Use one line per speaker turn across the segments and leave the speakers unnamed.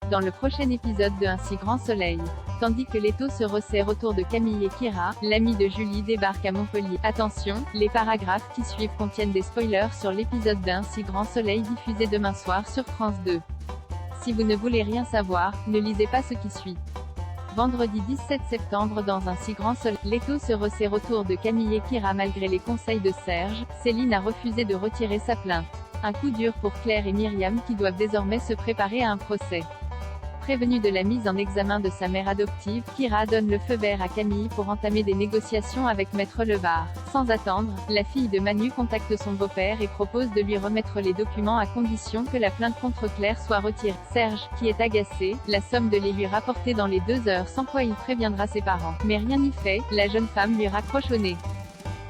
dans le prochain épisode de Un si grand soleil. Tandis que l'étau se resserre autour de Camille et Kira, l'ami de Julie débarque à Montpellier. Attention, les paragraphes qui suivent contiennent des spoilers sur l'épisode d'Un si grand soleil diffusé demain soir sur France 2. Si vous ne voulez rien savoir, ne lisez pas ce qui suit. Vendredi 17 septembre dans Un si grand soleil, l'étau se resserre autour de Camille et Kira malgré les conseils de Serge. Céline a refusé de retirer sa plainte. Un coup dur pour Claire et Myriam qui doivent désormais se préparer à un procès. Prévenue de la mise en examen de sa mère adoptive, Kira donne le feu vert à Camille pour entamer des négociations avec Maître Levard. Sans attendre, la fille de Manu contacte son beau-père et propose de lui remettre les documents à condition que la plainte contre Claire soit retirée. Serge, qui est agacé, la somme de les lui rapporter dans les 2 heures sans quoi il préviendra ses parents. Mais rien n'y fait, la jeune femme lui raccroche au nez.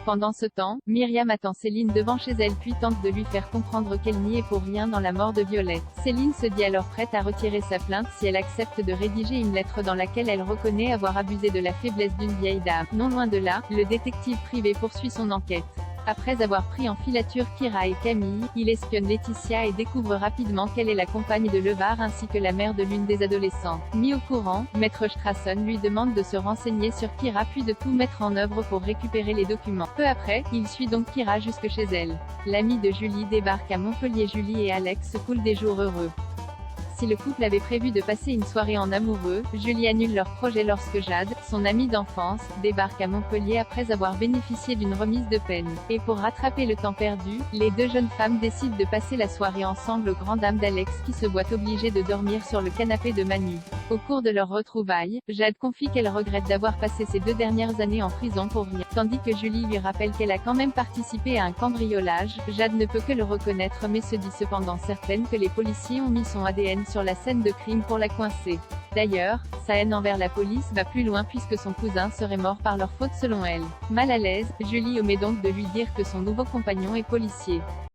Pendant ce temps, Myriam attend Céline devant chez elle puis tente de lui faire comprendre qu'elle n'y est pour rien dans la mort de Violette. Céline se dit alors prête à retirer sa plainte si elle accepte de rédiger une lettre dans laquelle elle reconnaît avoir abusé de la faiblesse d'une vieille dame. Non loin de là, le détective privé poursuit son enquête. Après avoir pris en filature Kira et Camille, il espionne Laetitia et découvre rapidement qu'elle est la compagne de Levard ainsi que la mère de l'une des adolescentes. Mis au courant, Maître Strassen lui demande de se renseigner sur Kira puis de tout mettre en œuvre pour récupérer les documents. Peu après, il suit donc Kira jusque chez elle. L'ami de Julie débarque à Montpellier. Julie et Alex coulent des jours heureux. Si le couple avait prévu de passer une soirée en amoureux, Julie annule leur projet lorsque Jade, son amie d'enfance, débarque à Montpellier après avoir bénéficié d'une remise de peine. Et pour rattraper le temps perdu, les deux jeunes femmes décident de passer la soirée ensemble aux grandes dames d'Alex qui se voit obligée de dormir sur le canapé de Manu. Au cours de leurs retrouvailles, Jade confie qu'elle regrette d'avoir passé ces 2 dernières années en prison pour rien. Tandis que Julie lui rappelle qu'elle a quand même participé à un cambriolage, Jade ne peut que le reconnaître mais se dit cependant certaine que les policiers ont mis son ADN sur la scène de crime pour la coincer. D'ailleurs, sa haine envers la police va plus loin puisque son cousin serait mort par leur faute selon elle. Mal à l'aise, Julie omet donc de lui dire que son nouveau compagnon est policier.